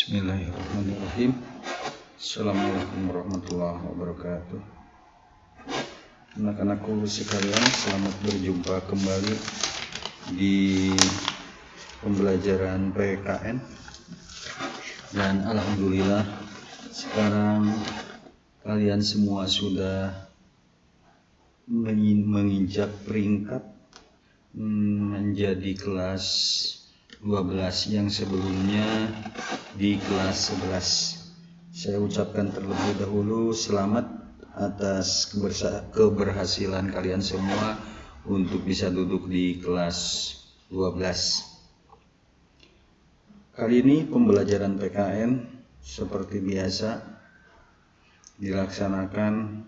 Bismillahirrahmanirrahim. Assalamualaikum warahmatullahi wabarakatuh. Anak-anakku sekalian, selamat berjumpa kembali di pembelajaran PKN. Dan alhamdulillah sekarang kalian semua sudah menginjak peringkat menjadi kelas 12 yang sebelumnya di kelas 11. Saya ucapkan terlebih dahulu selamat atas keberhasilan kalian semua untuk bisa duduk di kelas 12. Kali ini pembelajaran PKN seperti biasa dilaksanakan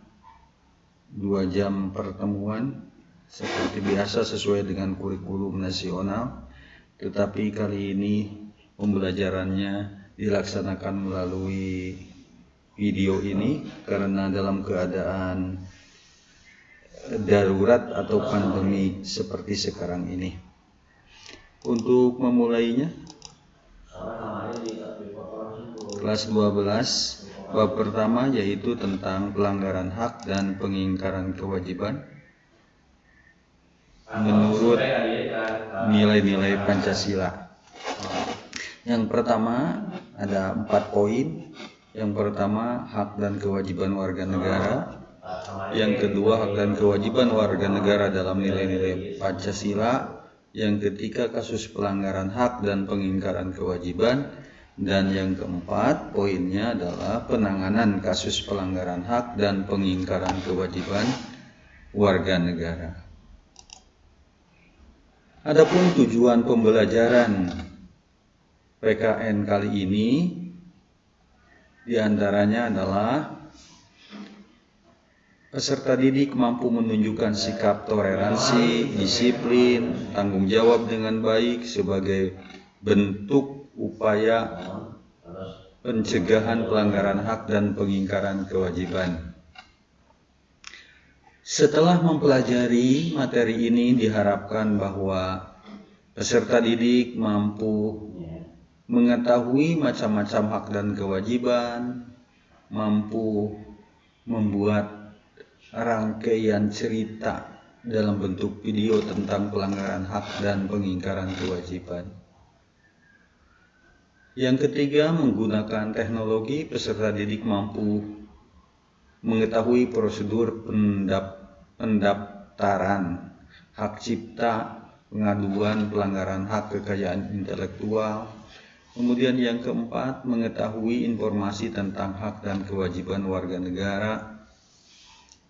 2 jam pertemuan seperti biasa sesuai dengan kurikulum nasional. Tetapi kali ini pembelajarannya dilaksanakan melalui video ini karena dalam keadaan darurat atau pandemi seperti sekarang ini. Untuk memulainya, kelas 12 bab pertama yaitu tentang pelanggaran hak dan pengingkaran kewajiban menurut nilai-nilai Pancasila. Yang pertama ada 4 poin. Yang pertama, hak dan kewajiban warga negara. Yang kedua, hak dan kewajiban warga negara dalam nilai-nilai Pancasila. Yang ketiga, kasus pelanggaran hak dan pengingkaran kewajiban. Dan yang keempat, poinnya adalah penanganan kasus pelanggaran hak dan pengingkaran kewajiban warga negara. Adapun tujuan pembelajaran PKN kali ini diantaranya adalah peserta didik mampu menunjukkan sikap toleransi, disiplin, tanggung jawab dengan baik sebagai bentuk upaya pencegahan pelanggaran hak dan pengingkaran kewajiban. Setelah mempelajari materi ini, diharapkan bahwa peserta didik mampu mengetahui macam-macam hak dan kewajiban, mampu membuat rangkaian cerita dalam bentuk video tentang pelanggaran hak dan pengingkaran kewajiban. Yang ketiga, menggunakan teknologi, peserta didik mampu mengetahui prosedur pendaftaran hak cipta, pengaduan pelanggaran hak kekayaan intelektual. Kemudian yang keempat, mengetahui informasi tentang hak dan kewajiban warga negara.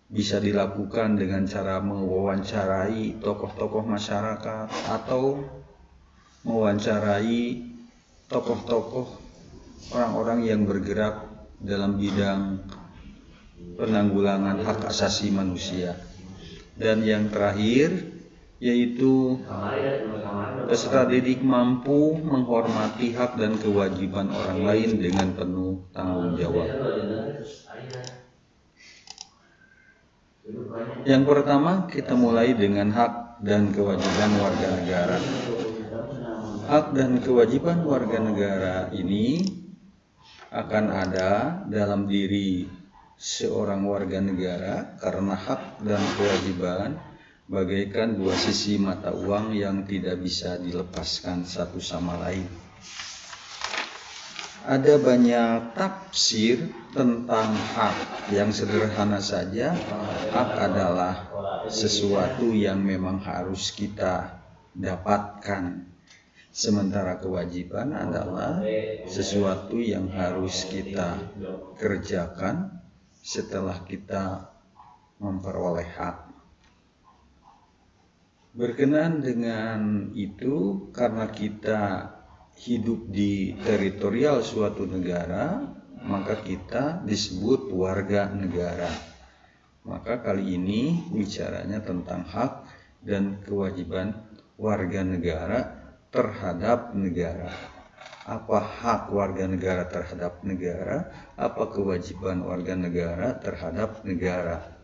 Bisa dilakukan dengan cara mewawancarai tokoh-tokoh masyarakat atau mewawancarai tokoh-tokoh orang-orang yang bergerak dalam bidang penanggulangan hak asasi manusia. Dan yang terakhir yaitu peserta didik mampu menghormati hak dan kewajiban orang lain dengan penuh tanggung jawab. Yang pertama, kita mulai dengan hak dan kewajiban warga negara. Hak dan kewajiban warga negara ini akan ada dalam diri seorang warga negara karena hak dan kewajiban bagaikan 2 sisi mata uang yang tidak bisa dilepaskan satu sama lain. Ada banyak tafsir tentang hak. Yang sederhana saja, hak adalah sesuatu yang memang harus kita dapatkan. Sementara kewajiban adalah sesuatu yang harus kita kerjakan setelah kita memperoleh hak. Berkenaan dengan itu, karena kita hidup di teritorial suatu negara, maka kita disebut warga negara. Maka kali ini bicaranya tentang hak dan kewajiban warga negara terhadap negara. Apa hak warga negara terhadap negara? Apa kewajiban warga negara terhadap negara?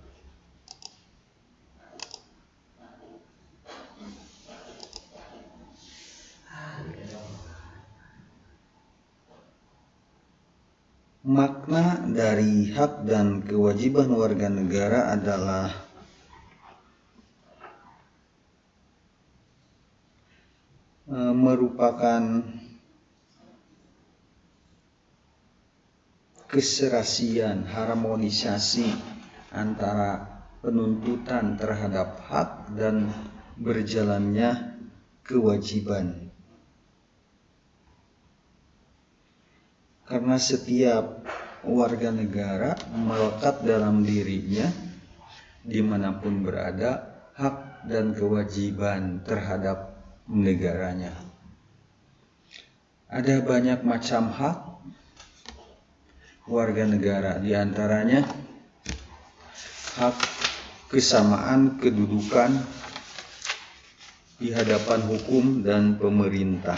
Makna dari hak dan kewajiban warga negara adalah merupakan keserasian, harmonisasi antara penuntutan terhadap hak dan berjalannya kewajiban. Karena setiap warga negara melekat dalam dirinya, dimanapun berada, hak dan kewajiban terhadap negaranya. Ada banyak macam hak warga negara, diantaranya hak kesamaan kedudukan di hadapan hukum dan pemerintah.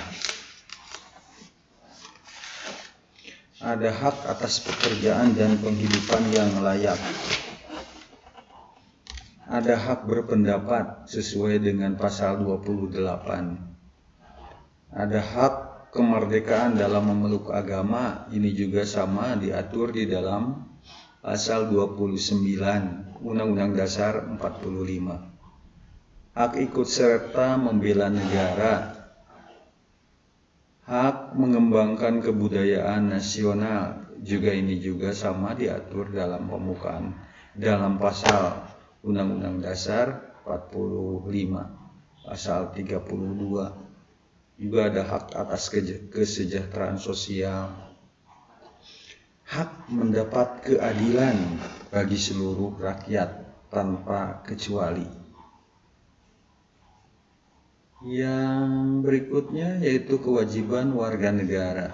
Ada hak atas pekerjaan dan penghidupan yang layak. Ada hak berpendapat sesuai dengan pasal 28. Ada hak kemerdekaan dalam memeluk agama, ini juga sama diatur di dalam pasal 29 Undang-Undang Dasar 45. Hak ikut serta membela negara. Hak mengembangkan kebudayaan nasional, juga ini juga sama diatur dalam pembukaan dalam pasal Undang-Undang Dasar 45, pasal 32. Juga ada hak atas kesejahteraan sosial. Hak mendapat keadilan bagi seluruh rakyat tanpa kecuali. Yang berikutnya yaitu kewajiban warga negara.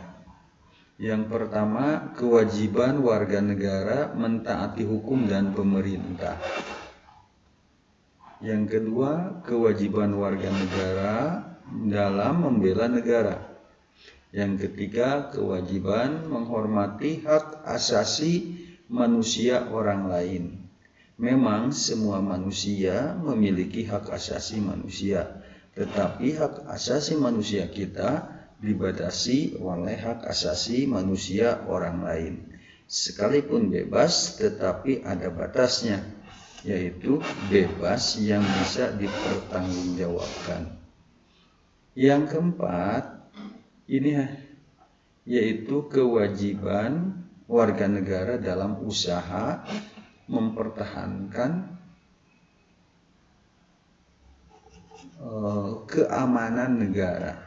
Yang pertama, kewajiban warga negara mentaati hukum dan pemerintah. Yang kedua, kewajiban warga negara dalam membela negara. Yang ketiga, kewajiban menghormati hak asasi manusia orang lain. Memang semua manusia memiliki hak asasi manusia, tetapi hak asasi manusia kita dibatasi oleh hak asasi manusia orang lain. Sekalipun bebas, tetapi ada batasnya, yaitu bebas yang bisa dipertanggungjawabkan. Yang keempat, ini yaitu kewajiban warga negara dalam usaha mempertahankan keamanan negara.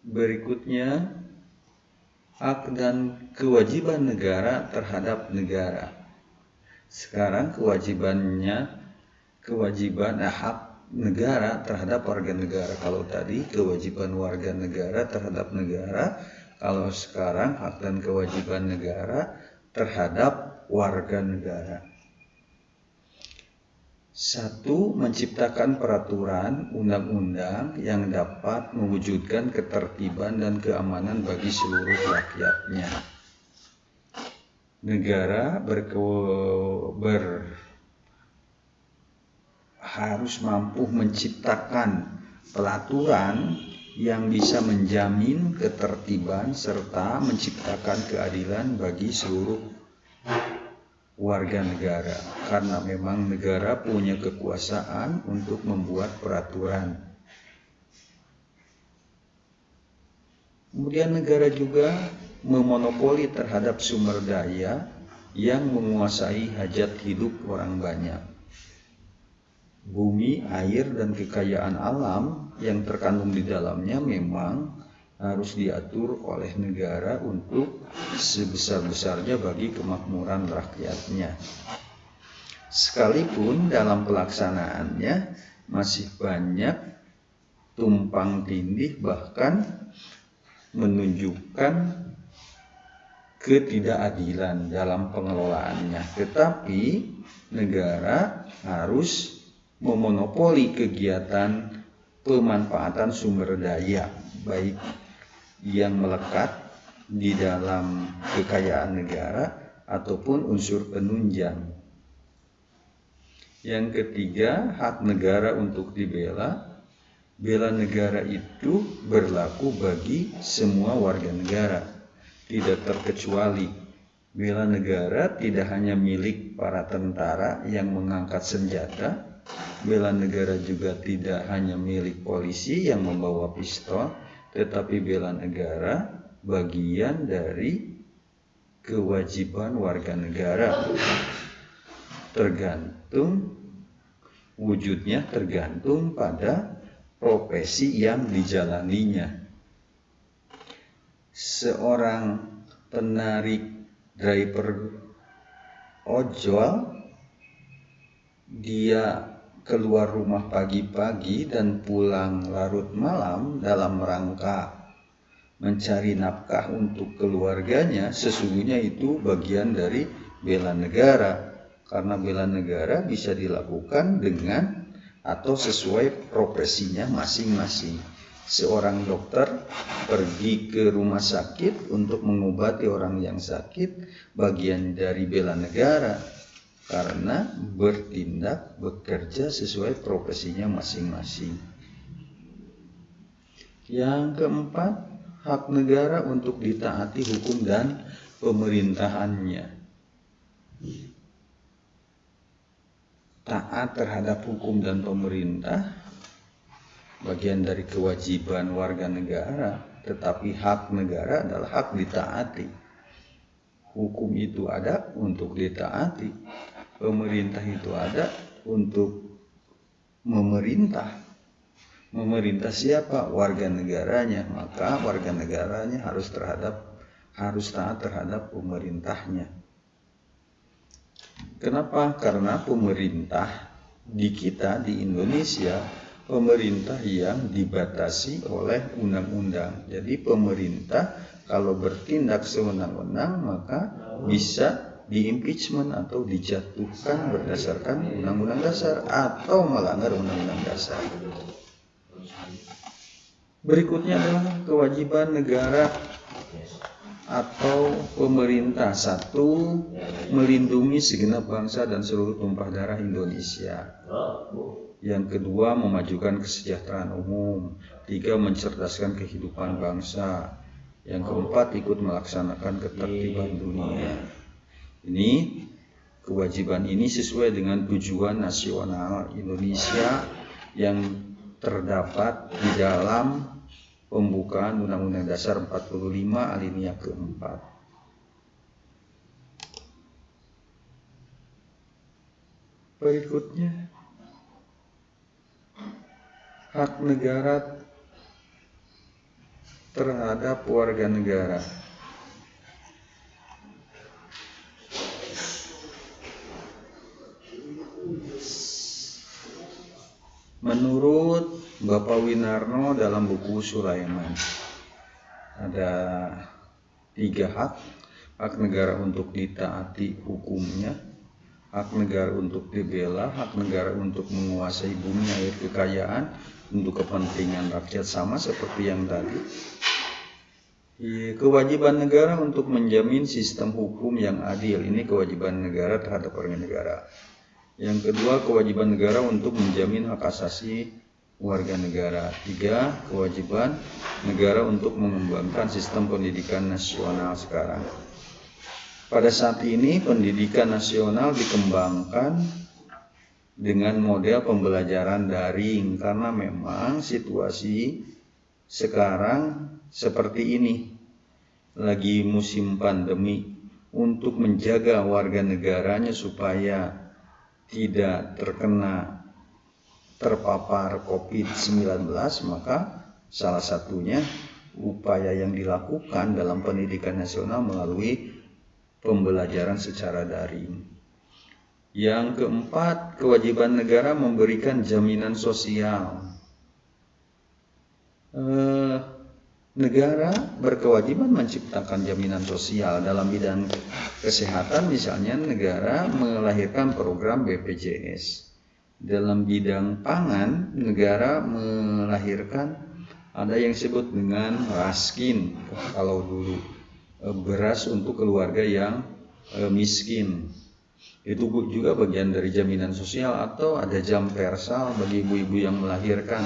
Berikutnya, hak dan kewajiban negara terhadap negara. Sekarang hak negara terhadap warga negara. Kalau tadi kewajiban warga negara terhadap negara, kalau sekarang hak dan kewajiban negara terhadap warga negara. 1. Menciptakan peraturan undang-undang yang dapat mewujudkan ketertiban dan keamanan bagi seluruh rakyatnya. Negara harus mampu menciptakan peraturan yang bisa menjamin ketertiban serta menciptakan keadilan bagi seluruh warga negara, karena memang negara punya kekuasaan untuk membuat peraturan. Kemudian negara juga memonopoli terhadap sumber daya yang menguasai hajat hidup orang banyak. Bumi, air, dan kekayaan alam yang terkandung di dalamnya memang harus diatur oleh negara untuk sebesar-besarnya bagi kemakmuran rakyatnya. Sekalipun dalam pelaksanaannya masih banyak tumpang tindih, bahkan menunjukkan ketidakadilan dalam pengelolaannya. Tetapi negara harus memonopoli kegiatan pemanfaatan sumber daya, baik yang melekat di dalam kekayaan negara ataupun unsur penunjang. Yang ketiga, hak negara untuk dibela. Bela negara itu berlaku bagi semua warga negara, tidak terkecuali. Bela negara tidak hanya milik para tentara yang mengangkat senjata. Bela negara juga tidak hanya milik polisi yang membawa pistol, tetapi bela negara bagian dari kewajiban warga negara. Wujudnya tergantung pada profesi yang dijalaninya. Seorang penarik driver ojol, dia keluar rumah pagi-pagi dan pulang larut malam dalam rangka mencari nafkah untuk keluarganya, sesungguhnya itu bagian dari bela negara. Karena bela negara bisa dilakukan dengan atau sesuai profesinya masing-masing. Seorang dokter pergi ke rumah sakit untuk mengobati orang yang sakit, bagian dari bela negara, karena bekerja sesuai profesinya masing-masing. Yang keempat, hak negara untuk ditaati hukum dan pemerintahannya. Taat terhadap hukum dan pemerintah bagian dari kewajiban warga negara, tetapi hak negara adalah hak ditaati. Hukum itu ada untuk ditaati, pemerintah itu ada untuk memerintah. Memerintah siapa? Warga negaranya. Maka warga negaranya harus taat terhadap pemerintahnya. Kenapa? Karena pemerintah di kita di Indonesia, pemerintah yang dibatasi oleh undang-undang. Jadi pemerintah kalau bertindak sewenang-wenang maka bisa di-impeachment atau dijatuhkan berdasarkan undang-undang dasar atau melanggar undang-undang dasar. Berikutnya adalah kewajiban negara atau pemerintah. Satu, melindungi segenap bangsa dan seluruh tumpah darah Indonesia. Yang kedua, memajukan kesejahteraan umum. Tiga, mencerdaskan kehidupan bangsa. Yang keempat, ikut melaksanakan ketertiban dunia. Ini kewajiban ini sesuai dengan tujuan nasional Indonesia yang terdapat di dalam pembukaan Undang-Undang Dasar 45 alinea keempat. Berikutnya, hak negara terhadap warga negara. Menurut Bapak Winarno dalam buku Sulaiman, ada 3 hak. Hak negara untuk ditaati hukumnya, hak negara untuk dibela, hak negara untuk menguasai bumi air kekayaan untuk kepentingan rakyat, sama seperti yang tadi. Kewajiban negara untuk menjamin sistem hukum yang adil, ini kewajiban negara terhadap warga negara. Yang kedua, kewajiban negara untuk menjamin hak asasi warga negara. 3, kewajiban negara untuk mengembangkan sistem pendidikan nasional sekarang. Pada saat ini pendidikan nasional dikembangkan dengan model pembelajaran daring karena memang situasi sekarang seperti ini. Lagi musim pandemi, untuk menjaga warga negaranya supaya tidak terpapar COVID-19, maka salah satunya upaya yang dilakukan dalam pendidikan nasional melalui pembelajaran secara daring. Yang keempat, kewajiban negara memberikan jaminan sosial. Negara berkewajiban menciptakan jaminan sosial dalam bidang kesehatan, misalnya negara melahirkan program BPJS. Dalam bidang pangan, negara melahirkan ada yang disebut dengan raskin, kalau dulu beras untuk keluarga yang miskin. Itu juga bagian dari jaminan sosial. Atau ada jam persal bagi ibu-ibu yang melahirkan.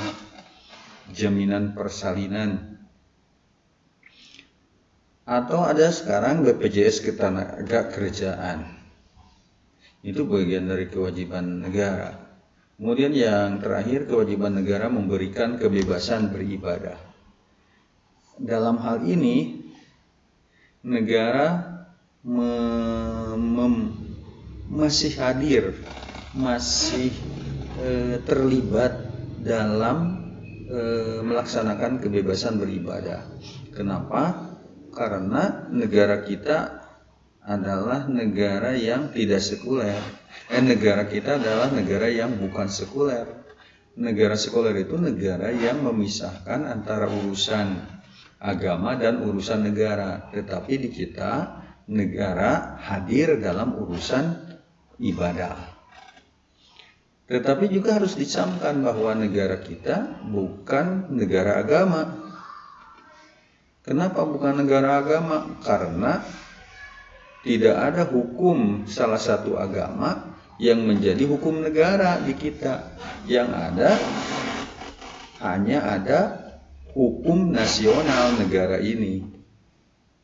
jaminan persalinan. Atau ada sekarang BPJS Ketenagakerjaan. Itu bagian dari kewajiban negara. Kemudian yang terakhir, kewajiban negara memberikan kebebasan beribadah. Dalam hal ini, negara masih hadir, masih terlibat dalam melaksanakan kebebasan beribadah. Kenapa? Karena negara kita adalah negara yang tidak sekuler. Negara kita adalah negara yang bukan sekuler. Negara sekuler itu negara yang memisahkan antara urusan agama dan urusan negara. Tetapi di kita, negara hadir dalam urusan ibadah. Tetapi juga harus dicamkan bahwa negara kita bukan negara agama. Kenapa bukan negara agama? Karena tidak ada hukum salah satu agama yang menjadi hukum negara di kita. Yang ada hanya ada hukum nasional negara ini.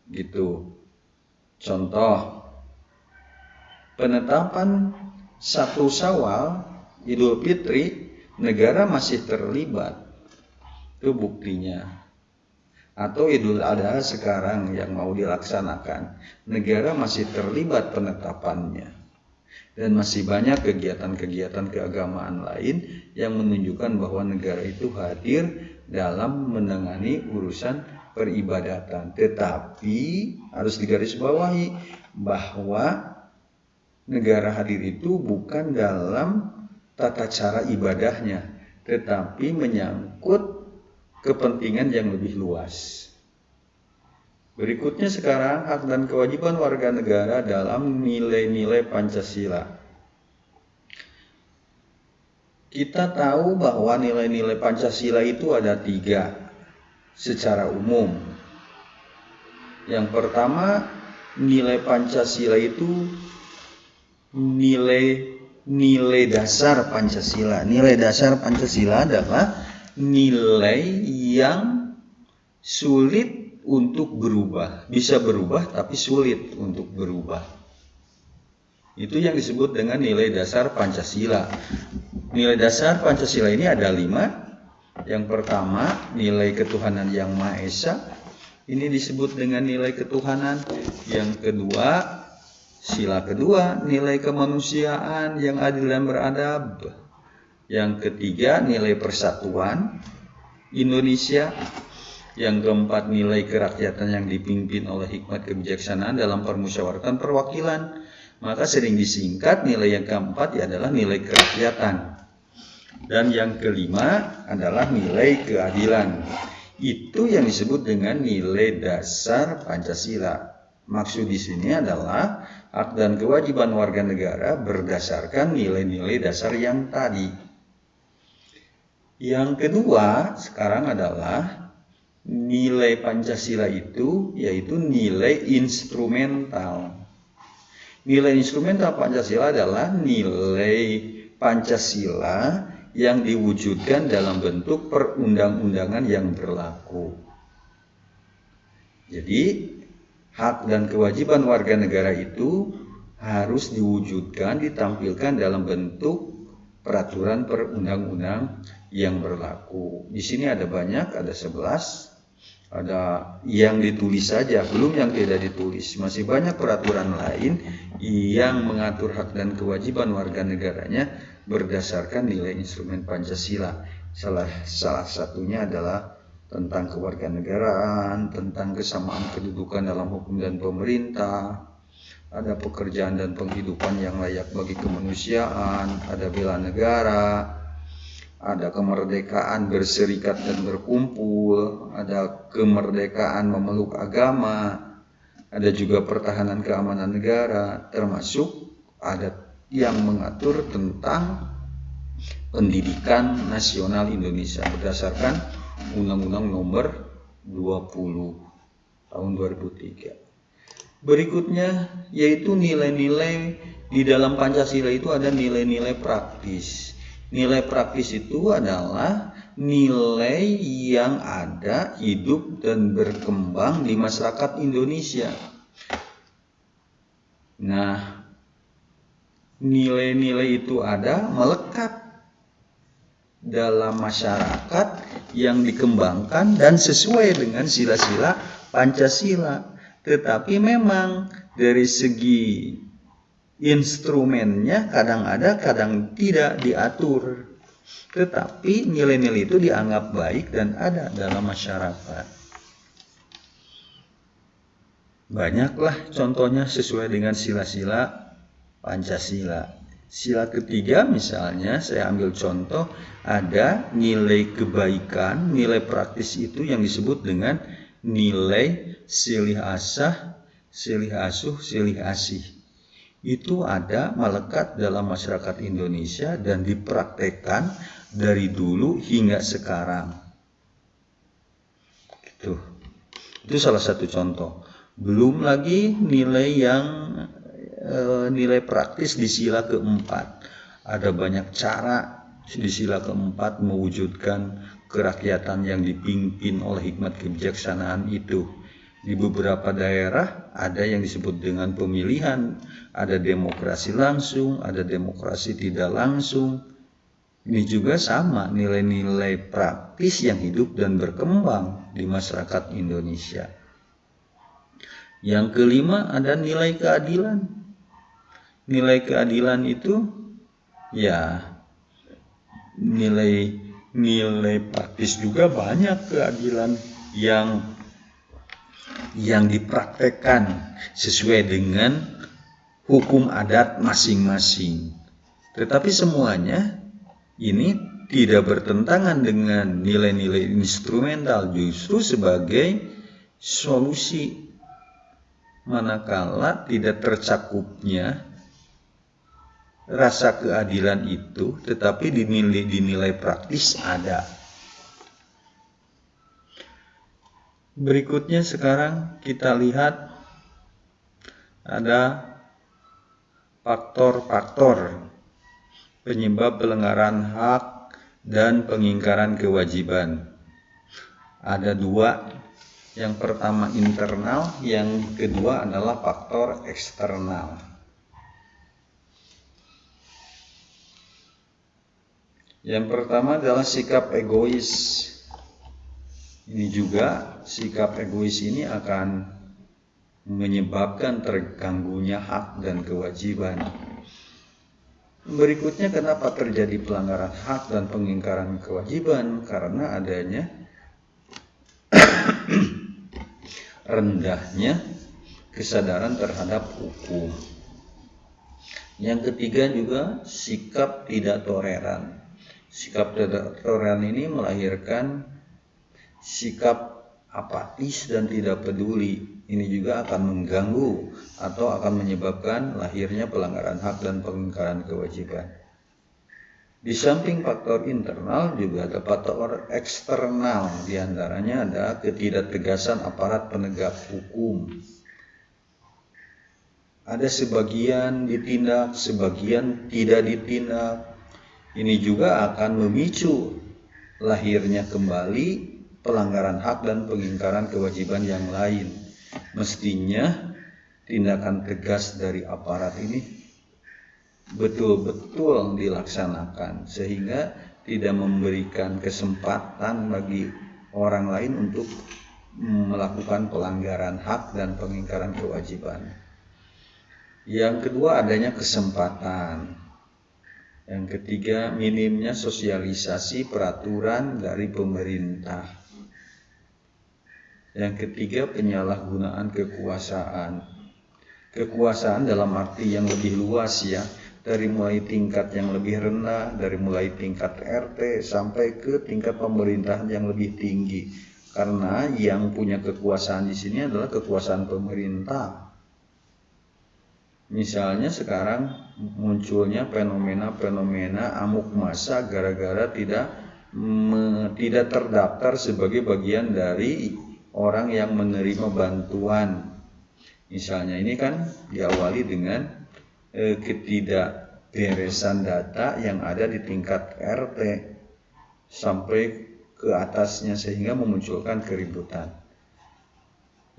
Gitu. Contoh, penetapan 1 Syawal, Idul Fitri, negara masih terlibat. Itu buktinya. Atau Idul Adha sekarang yang mau dilaksanakan, negara masih terlibat penetapannya. Dan masih banyak kegiatan-kegiatan keagamaan lain yang menunjukkan bahwa negara itu hadir dalam menangani urusan peribadatan. Tetapi harus digarisbawahi bahwa negara hadir itu bukan dalam tata cara ibadahnya, tetapi menyangkut kepentingan yang lebih luas. Berikutnya sekarang, hak dan kewajiban warga negara dalam nilai-nilai Pancasila. Kita tahu bahwa nilai-nilai Pancasila itu ada 3 secara umum. Yang pertama, nilai Pancasila itu nilai dasar Pancasila. Nilai dasar Pancasila adalah nilai yang sulit untuk berubah. Bisa berubah tapi sulit untuk berubah. Itu yang disebut dengan nilai dasar Pancasila. Nilai dasar Pancasila ini ada 5. Yang pertama, nilai ketuhanan yang Maha Esa. Ini disebut dengan nilai ketuhanan. Yang kedua, sila kedua, nilai kemanusiaan yang adil dan beradab. Yang ketiga, nilai persatuan Indonesia. Yang keempat, nilai kerakyatan yang dipimpin oleh hikmat kebijaksanaan dalam permusyawaratan perwakilan. Maka sering disingkat nilai yang keempat adalah nilai kerakyatan. Dan yang kelima adalah nilai keadilan. Itu yang disebut dengan nilai dasar Pancasila. Maksud di sini adalah hak dan kewajiban warga negara berdasarkan nilai-nilai dasar yang tadi. Yang kedua sekarang adalah nilai Pancasila itu yaitu nilai instrumental. Nilai instrumental Pancasila adalah nilai Pancasila yang diwujudkan dalam bentuk perundang-undangan yang berlaku. Jadi, hak dan kewajiban warga negara itu harus diwujudkan, ditampilkan dalam bentuk peraturan perundang-undang yang berlaku. Di sini ada banyak, ada 11. Ada yang ditulis saja, belum yang tidak ditulis. Masih banyak peraturan lain yang mengatur hak dan kewajiban warga negaranya berdasarkan nilai instrumen Pancasila. Salah satunya adalah tentang kewarganegaraan, tentang kesamaan kedudukan dalam hukum dan pemerintah, ada pekerjaan dan penghidupan yang layak bagi kemanusiaan, ada bela negara, ada kemerdekaan berserikat dan berkumpul, ada kemerdekaan memeluk agama, ada juga pertahanan keamanan negara, termasuk ada yang mengatur tentang pendidikan nasional Indonesia berdasarkan Undang-Undang Nomor 20 tahun 2003. Berikutnya yaitu nilai-nilai di dalam Pancasila itu ada nilai-nilai praktis. Nilai praktis itu adalah nilai yang ada, hidup, dan berkembang di masyarakat Indonesia. Nah, nilai-nilai itu ada melekat dalam masyarakat yang dikembangkan dan sesuai dengan sila-sila Pancasila. Tetapi memang dari segi instrumennya kadang ada, kadang tidak diatur. Tetapi nilai-nilai itu dianggap baik dan ada dalam masyarakat. Banyaklah contohnya sesuai dengan sila-sila Pancasila. Sila ketiga misalnya, saya ambil contoh, ada nilai kebaikan, nilai praktis itu yang disebut dengan nilai silih asah, silih asuh, silih asih. Itu ada melekat dalam masyarakat Indonesia dan dipraktekkan dari dulu hingga sekarang. Gitu. Itu salah satu contoh. Belum lagi nilai praktis di sila keempat. Ada banyak cara di sila keempat mewujudkan kerakyatan yang dipimpin oleh hikmat kebijaksanaan itu. Di beberapa daerah ada yang disebut dengan pemilihan, ada demokrasi langsung, ada demokrasi tidak langsung. Ini juga sama nilai-nilai praktis yang hidup dan berkembang di masyarakat Indonesia. Yang kelima ada nilai keadilan. Nilai keadilan itu ya nilai praktis juga banyak keadilan yang dipraktekkan sesuai dengan hukum adat masing-masing. Tetapi semuanya ini tidak bertentangan dengan nilai-nilai instrumental, justru sebagai solusi manakala tidak tercakupnya rasa keadilan itu, tetapi dinilai praktis ada. Berikutnya sekarang kita lihat ada faktor-faktor penyebab pelanggaran hak dan pengingkaran kewajiban. Ada dua. Yang pertama internal, yang kedua adalah faktor eksternal. Yang pertama adalah sikap egois. Ini juga sikap egois ini akan menyebabkan terganggunya hak dan kewajiban. Berikutnya, kenapa terjadi pelanggaran hak dan pengingkaran kewajiban? Karena adanya rendahnya kesadaran terhadap hukum. Yang ketiga juga sikap tidak toleran. Sikap tidak toleran ini melahirkan sikap apatis dan tidak peduli. Ini juga akan mengganggu atau akan menyebabkan lahirnya pelanggaran hak dan pengingkaran kewajiban. Di samping faktor internal juga ada faktor eksternal, diantaranya ada ketidaktegasan aparat penegak hukum. Ada sebagian ditindak, sebagian tidak ditindak. Ini juga akan memicu lahirnya kembali pelanggaran hak dan pengingkaran kewajiban yang lain. Mestinya tindakan tegas dari aparat ini betul-betul dilaksanakan sehingga tidak memberikan kesempatan bagi orang lain untuk melakukan pelanggaran hak dan pengingkaran kewajiban. Yang kedua, adanya kesempatan. Yang ketiga, minimnya sosialisasi peraturan dari pemerintah. Yang ketiga, penyalahgunaan kekuasaan. Kekuasaan dalam arti yang lebih luas ya, dari mulai tingkat yang lebih rendah, dari mulai tingkat RT sampai ke tingkat pemerintahan yang lebih tinggi. Karena yang punya kekuasaan di sini adalah kekuasaan pemerintah. Misalnya sekarang munculnya fenomena amuk massa gara-gara tidak terdaftar sebagai bagian dari orang yang menerima bantuan. Misalnya ini kan diawali dengan ketidakberesan data yang ada di tingkat RT. sampai ke atasnya sehingga memunculkan keributan.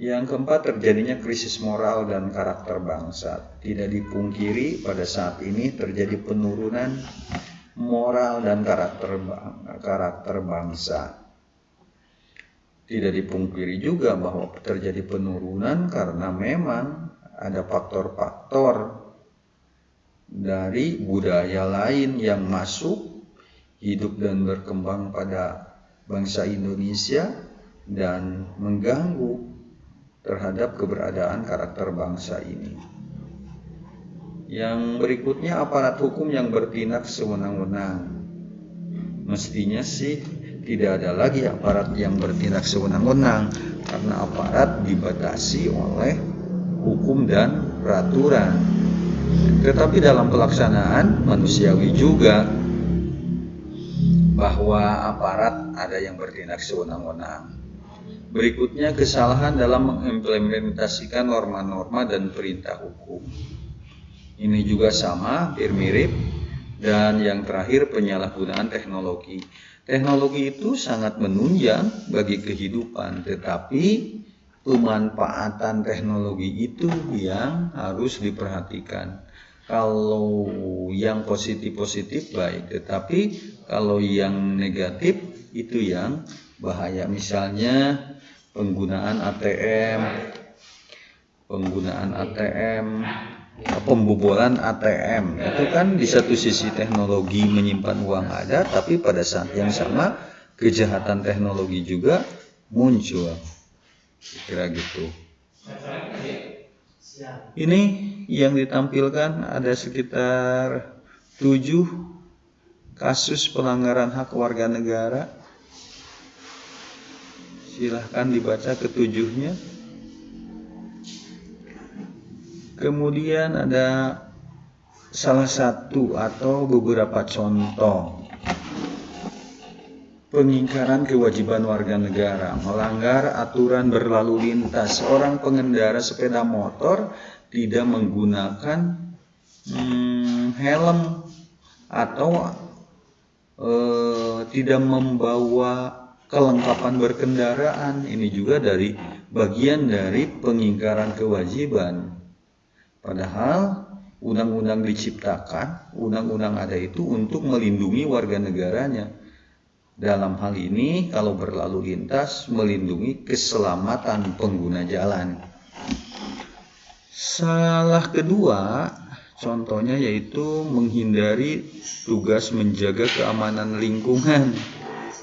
Yang keempat, terjadinya krisis moral dan karakter bangsa. Tidak dipungkiri pada saat ini terjadi penurunan moral dan karakter bangsa. Tidak dipungkiri juga bahwa terjadi penurunan karena memang ada faktor-faktor dari budaya lain yang masuk, hidup dan berkembang pada bangsa Indonesia dan mengganggu terhadap keberadaan karakter bangsa ini. Yang berikutnya, aparat hukum yang bertindak sewenang-wenang. Mestinya sih tidak ada lagi aparat yang bertindak sewenang-wenang karena aparat dibatasi oleh hukum dan peraturan. Tetapi dalam pelaksanaan manusiawi juga bahwa aparat ada yang bertindak sewenang-wenang. Berikutnya, kesalahan dalam mengimplementasikan norma-norma dan perintah hukum. Ini juga sama, hampir mirip. Dan yang terakhir, penyalahgunaan teknologi. Teknologi itu sangat menunjang bagi kehidupan, tetapi pemanfaatan teknologi itu yang harus diperhatikan. Kalau yang positif-positif baik, tetapi kalau yang negatif itu yang bahaya. Misalnya penggunaan ATM, pembobolan ATM, itu kan di satu sisi teknologi menyimpan uang ada, tapi pada saat yang sama kejahatan teknologi juga muncul. Kira gitu. Ini yang ditampilkan ada sekitar 7 kasus pelanggaran hak warga negara. Silahkan dibaca ketujuhnya. Kemudian ada salah satu atau beberapa contoh pengingkaran kewajiban warga negara, melanggar aturan berlalu lintas. Orang pengendara sepeda motor tidak menggunakan helm atau tidak membawa kelengkapan berkendaraan. Ini juga dari bagian dari pengingkaran kewajiban. Padahal undang-undang diciptakan, undang-undang ada itu untuk melindungi warga negaranya. Dalam hal ini kalau berlalu lintas melindungi keselamatan pengguna jalan. Salah kedua contohnya yaitu menghindari tugas menjaga keamanan lingkungan.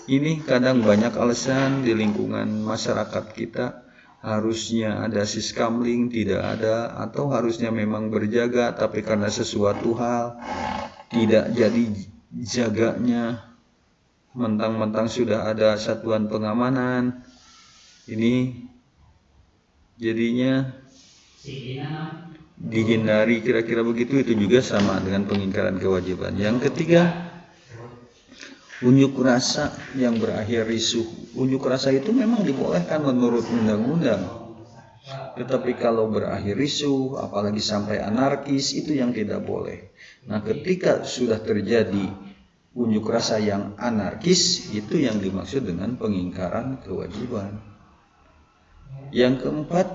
Ini kadang banyak alasan di lingkungan masyarakat kita, harusnya ada siskamling, tidak ada, atau harusnya memang berjaga tapi karena sesuatu hal tidak jadi jaganya, mentang-mentang sudah ada satuan pengamanan. Ini jadinya dihindari, kira-kira begitu. Itu juga sama dengan pengingkaran kewajiban. Yang ketiga, unjuk rasa yang berakhir risuh. Unjuk rasa itu memang dibolehkan menurut undang-undang, tetapi kalau berakhir risuh, apalagi sampai anarkis, itu yang tidak boleh. Nah, ketika sudah terjadi unjuk rasa yang anarkis, itu yang dimaksud dengan pengingkaran kewajiban. Yang keempat,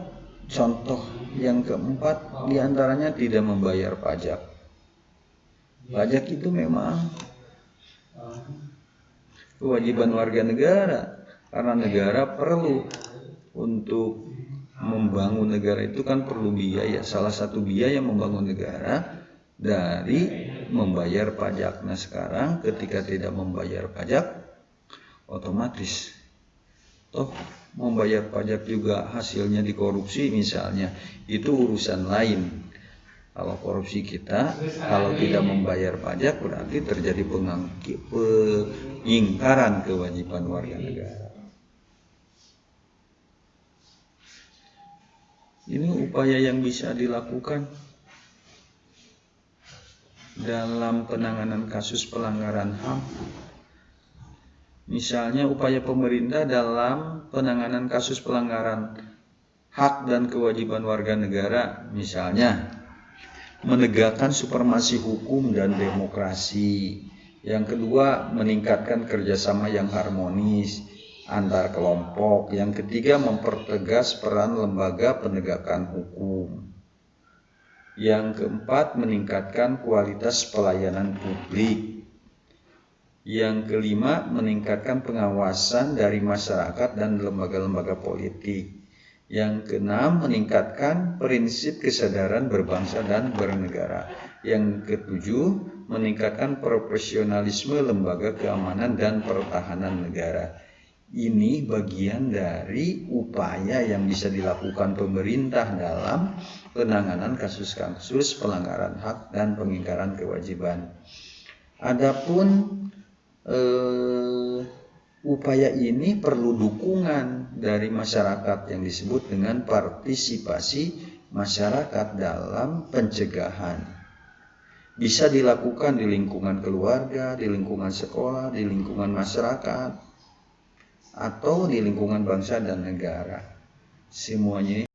contoh yang keempat diantaranya tidak membayar pajak. Pajak itu memang kewajiban warga negara, karena negara perlu untuk membangun negara itu kan perlu biaya. Salah satu biaya membangun negara dari membayar pajak. Nah, sekarang ketika tidak membayar pajak, otomatis membayar pajak juga hasilnya dikorupsi misalnya, itu urusan lain. Kalau korupsi kita, kalau tidak membayar pajak berarti terjadi pengingkaran kewajiban warga negara. Ini upaya yang bisa dilakukan dalam penanganan kasus pelanggaran HAM. Misalnya upaya pemerintah dalam penanganan kasus pelanggaran hak dan kewajiban warga negara, misalnya menegakkan supremasi hukum dan demokrasi. Yang kedua, meningkatkan kerjasama yang harmonis antar kelompok. Yang ketiga, mempertegas peran lembaga penegakan hukum. Yang keempat, meningkatkan kualitas pelayanan publik. Yang kelima, meningkatkan pengawasan dari masyarakat dan lembaga-lembaga politik. Yang keenam, meningkatkan prinsip kesadaran berbangsa dan bernegara. Yang ketujuh, meningkatkan profesionalisme lembaga keamanan dan pertahanan negara. Ini bagian dari upaya yang bisa dilakukan pemerintah dalam penanganan kasus-kasus pelanggaran hak dan pengingkaran kewajiban. Adapun upaya ini perlu dukungan dari masyarakat yang disebut dengan partisipasi masyarakat dalam pencegahan. Bisa dilakukan di lingkungan keluarga, di lingkungan sekolah, di lingkungan masyarakat, atau di lingkungan bangsa dan negara. Semuanya